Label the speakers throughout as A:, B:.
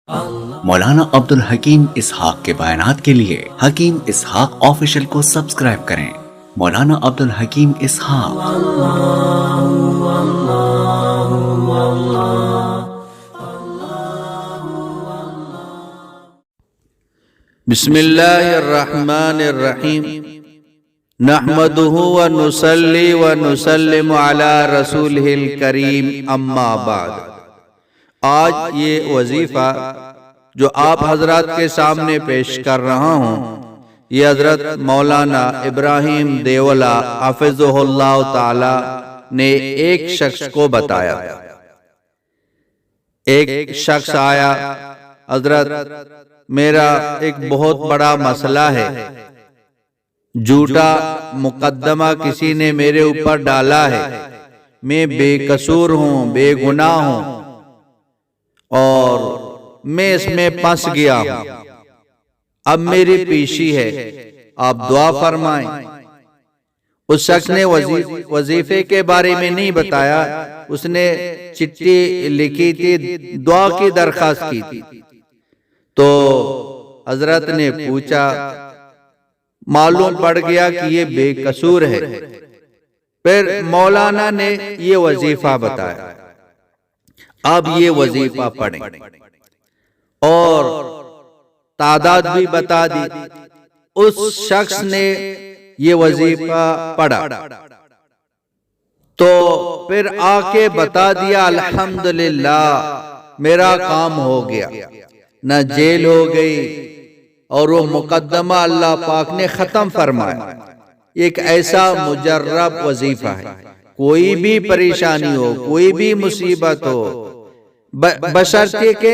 A: مولانا عبدالحکیم اسحاق کے بیانات کے لیے حکیم اسحاق آفیشل کو سبسکرائب کریں۔ مولانا عبدالحکیم اسحاق۔
B: بسم اللہ الرحمن الرحیم، نحمدہ ونصلی ونسلم علی رسولہ الکریم، اما بعد۔ آج یہ وظیفہ جو آپ حضرات کے سامنے پیش کر رہا ہوں، یہ حضرت مولانا ابراہیم دیولہ حفظہ اللہ تعالی نے ایک شخص کو بتایا۔ ایک شخص آیا، حضرت میرا ایک بہت بڑا مسئلہ ہے، جھوٹا مقدمہ کسی نے میرے اوپر ڈالا ہے، میں بے قصور ہوں، بے گناہ ہوں اور میں اس میں پھنس گیا ہوں، اب میری پیشی ہے، آپ دعا فرمائیں۔ اس شخص نے وظیفے کے بارے میں نہیں بتایا، اس نے چٹھی لکھی تھی، دعا کی درخواست کی تھی۔ تو حضرت نے پوچھا، معلوم پڑ گیا کہ یہ بے قصور ہے۔ پھر مولانا نے یہ وظیفہ بتایا، اب یہ وظیفہ پڑھیں، اور تعداد بھی بتا دی۔ اس شخص نے یہ وظیفہ پڑھا تو پھر آ کے بتا دیا، الحمدللہ میرا کام ہو گیا، نہ جیل ہو گئی اور وہ مقدمہ اللہ پاک نے ختم فرمایا۔ ایک ایسا مجرب وظیفہ ہے، کوئی بھی پریشانی ہو، کوئی بھی مصیبت ہو، بشرطے کہ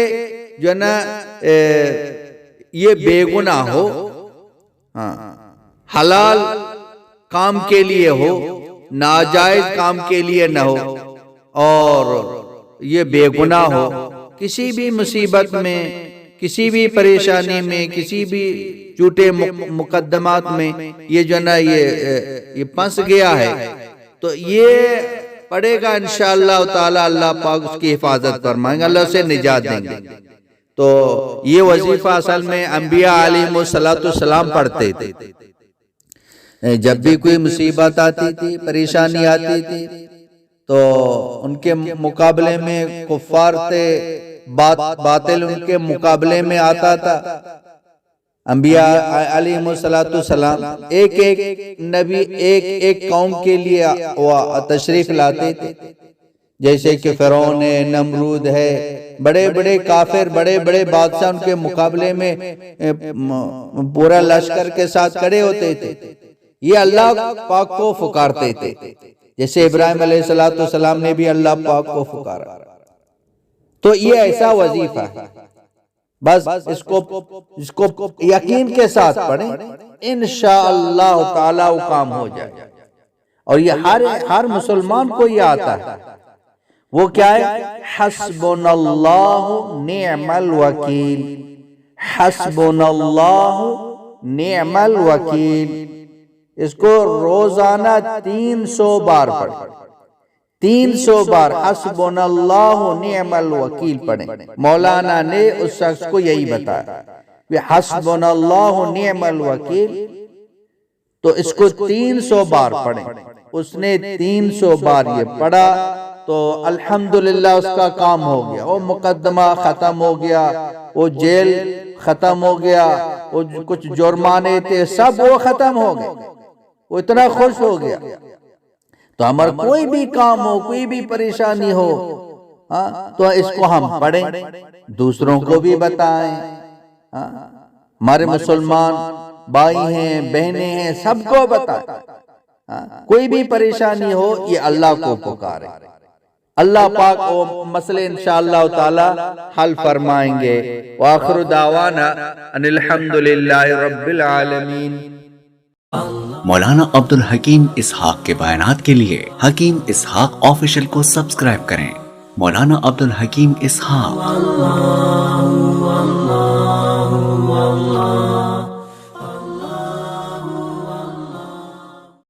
B: جو نا یہ بے گناہ ہو، حلال کام کے لیے ہو، ناجائز کام کے لیے نہ ہو، اور یہ بے گناہ ہو، کسی بھی مصیبت میں، کسی بھی پریشانی میں، کسی بھی جھوٹے مقدمات میں یہ جو نا یہ پھنس گیا ہے، تو یہ پڑھے گا انشاءاللہ تعالی، اللہ پاک اس کی حفاظت فرمائیں گے، اللہ سے نجات دیں گے۔ تو یہ وظیفہ اصل میں انبیاء علیہم السلام پڑھتے تھے۔ جب بھی کوئی مصیبت آتی تھی، پریشانی آتی تھی، تو ان کے مقابلے میں کفار تھے، باطل ان کے مقابلے میں آتا تھا۔ انبیاء علیہم السلام ایک نبی ایک قوم کے لیے تشریف لاتے تھے، جیسے کہ فرعون ہے، نمرود ہے، بڑے بڑے کافر، بڑے بڑے بادشاہ ان کے مقابلے میں پورا لشکر کے ساتھ کھڑے ہوتے تھے۔ یہ اللہ پاک کو پکارتے تھے، جیسے ابراہیم علیہ السلام نے بھی اللہ پاک کو پکارا۔ تو یہ ایسا وظیفہ ہے، بس اس کو یقین کے ساتھ پڑھیں، انشاءاللہ تعالی وہ کام ہو جائے۔ اور یہ ہر مسلمان کو یہ آتا ہے۔ وہ کیا ہے؟ حسبنا اللہ نعم الوکیل، حسبنا اللہ نعم الوکیل۔ اس کو روزانہ 300 بار پڑھیں، 300 بار حسبنا اللہ نعم الوکیل پڑھیں۔ مولانا نے اس شخص کو یہی بتایا کہ حسبنا اللہ نعم الوکیل، تو اس کو 300 بار پڑھیں۔ اس نے 300 بار یہ پڑھا تو الحمدللہ اس کا کام ہو گیا، وہ مقدمہ ختم ہو گیا، وہ جیل ختم ہو گیا، وہ کچھ جرمانے تھے سب وہ ختم ہو گئے، وہ اتنا خوش ہو گیا۔ تو ہمارا کوئی بھی کام ہو، کوئی بھی پریشانی ہو، تو اس کو ہم پڑھیں، دوسروں کو بھی بتائیں۔ ہمارے مسلمان بھائی ہیں، بہنیں ہیں، سب کو بتائیں۔ کوئی بھی پریشانی ہو، یہ اللہ کو پکاریں، اللہ پاک وہ مسئلے انشاءاللہ تعالی حل فرمائیں گے۔ وآخر دعوانا ان الحمدللہ رب العالمین۔
A: مولانا عبدالحکیم اسحاق کے بیانات کے لیے حکیم اسحاق آفیشل کو سبسکرائب کریں۔ مولانا عبدالحکیم اسحاق۔